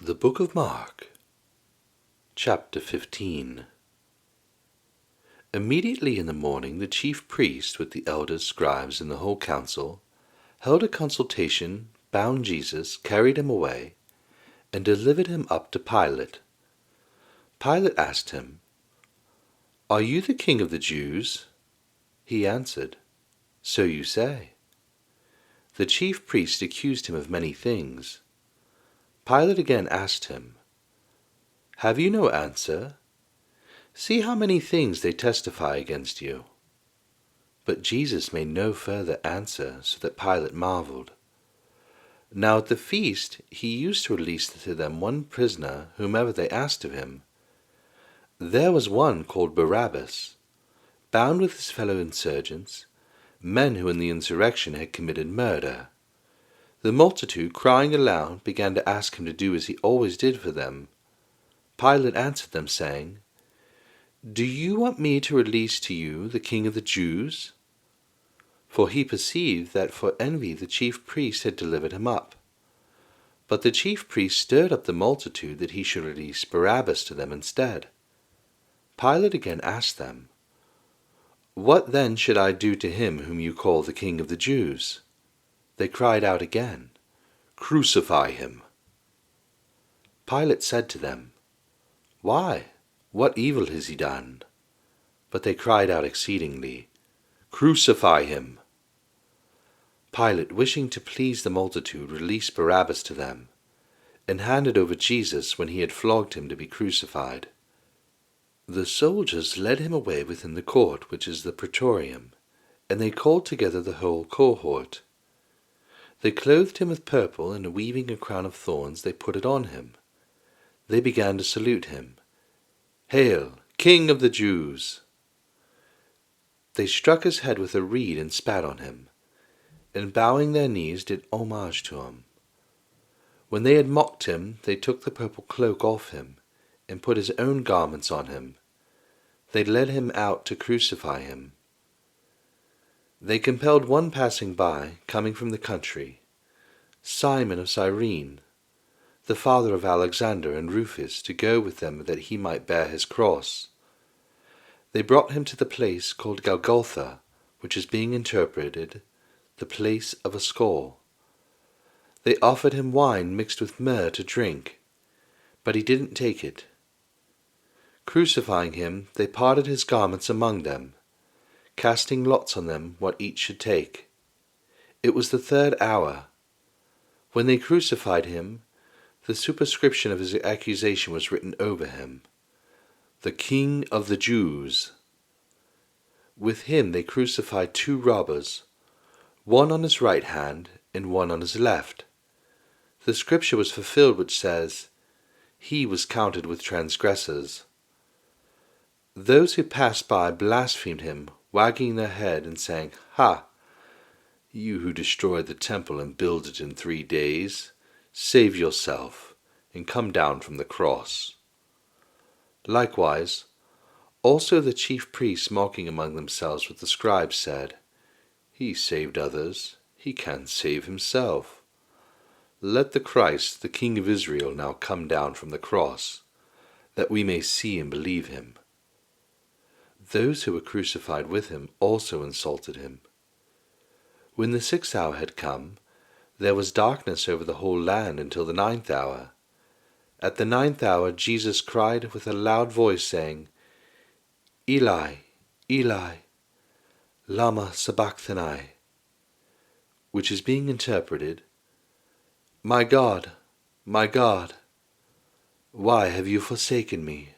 The Book of Mark, Chapter 15. Immediately in the morning the chief priests with the elders, scribes, and the whole council held a consultation, bound Jesus, carried him away, and delivered him up to Pilate. Pilate asked him, "Are you the king of the Jews?" He answered, "So you say." The chief priests accused him of many things. Pilate again asked him, "Have you no answer? See how many things they testify against you." But Jesus made no further answer, so that Pilate marveled. Now at the feast he used to release to them one prisoner whomever they asked of him. There was one called Barabbas, bound with his fellow insurgents, men who in the insurrection had committed murder. The multitude, crying aloud, began to ask him to do as he always did for them. Pilate answered them, saying, "Do you want me to release to you the king of the Jews?" For he perceived that for envy the chief priests had delivered him up. But the chief priests stirred up the multitude that he should release Barabbas to them instead. Pilate again asked them, "What then should I do to him whom you call the king of the Jews?" They cried out again, "Crucify him." Pilate said to them, "Why? What evil has he done?" But they cried out exceedingly, "Crucify him." Pilate, wishing to please the multitude, released Barabbas to them, and handed over Jesus when he had flogged him to be crucified. The soldiers led him away within the court, which is the praetorium, and they called together the whole cohort. They clothed him with purple, and weaving a crown of thorns, they put it on him. They began to salute him, "Hail, King of the Jews!" They struck his head with a reed and spat on him, and bowing their knees did homage to him. When they had mocked him, they took the purple cloak off him, and put his own garments on him. They led him out to crucify him. They compelled one passing by, coming from the country, Simon of Cyrene, the father of Alexander and Rufus, to go with them that he might bear his cross. They brought him to the place called Golgotha, which is being interpreted, the place of a skull. They offered him wine mixed with myrrh to drink, but he didn't take it. Crucifying him, they parted his garments among them, casting lots on them what each should take. It was the third hour. When they crucified him, the superscription of his accusation was written over him, "The King of the Jews." With him they crucified two robbers, one on his right hand and one on his left. The scripture was fulfilled which says, "He was counted with transgressors." Those who passed by blasphemed him, wagging their head and saying, "Ha! You who destroyed the temple and build it in 3 days, save yourself and come down from the cross." Likewise, also the chief priests, mocking among themselves with the scribes, said, "He saved others, he can't save himself. Let the Christ, the King of Israel, now come down from the cross, that we may see and believe him." Those who were crucified with him also insulted him. When the 6th hour had come, there was darkness over the whole land until the 9th hour. At the 9th hour Jesus cried with a loud voice, saying, "Eli, Eli, lama sabachthani," which is being interpreted, my God, why have you forsaken me?"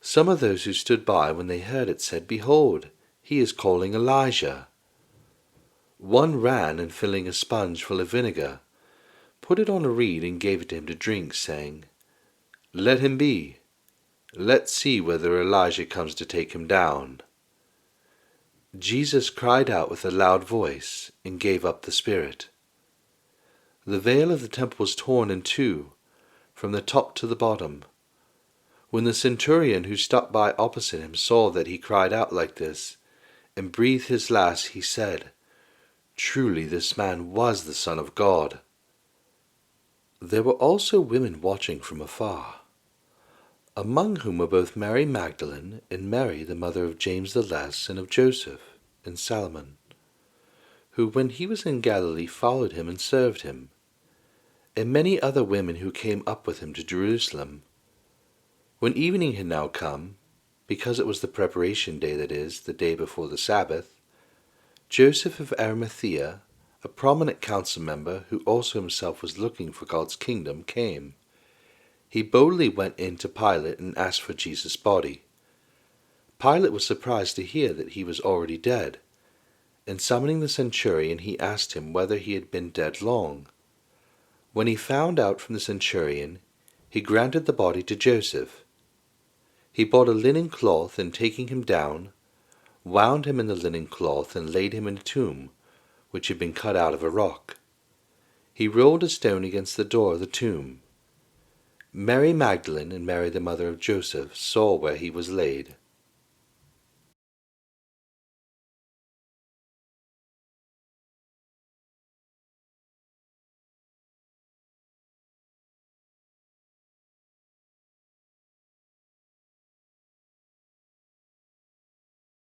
Some of those who stood by when they heard it said, "Behold, he is calling Elijah." One ran and filling a sponge full of vinegar, put it on a reed and gave it to him to drink, saying, "Let him be. Let's see whether Elijah comes to take him down." Jesus cried out with a loud voice and gave up the spirit. The veil of the temple was torn in two, from the top to the bottom. When the centurion who stopped by opposite him saw that he cried out like this, and breathed his last, he said, "Truly this man was the Son of God." There were also women watching from afar, among whom were both Mary Magdalene and Mary the mother of James the Less and of Joseph and Salmon, who when he was in Galilee followed him and served him, and many other women who came up with him to Jerusalem. When evening had now come, because it was the preparation day, that is, the day before the Sabbath, Joseph of Arimathea, a prominent council member who also himself was looking for God's kingdom, came. He boldly went in to Pilate and asked for Jesus' body. Pilate was surprised to hear that he was already dead, and summoning the centurion, he asked him whether he had been dead long. When he found out from the centurion, he granted the body to Joseph. He bought a linen cloth, and taking him down, wound him in the linen cloth, and laid him in a tomb, which had been cut out of a rock. He rolled a stone against the door of the tomb. Mary Magdalene and Mary the mother of Joseph saw where he was laid,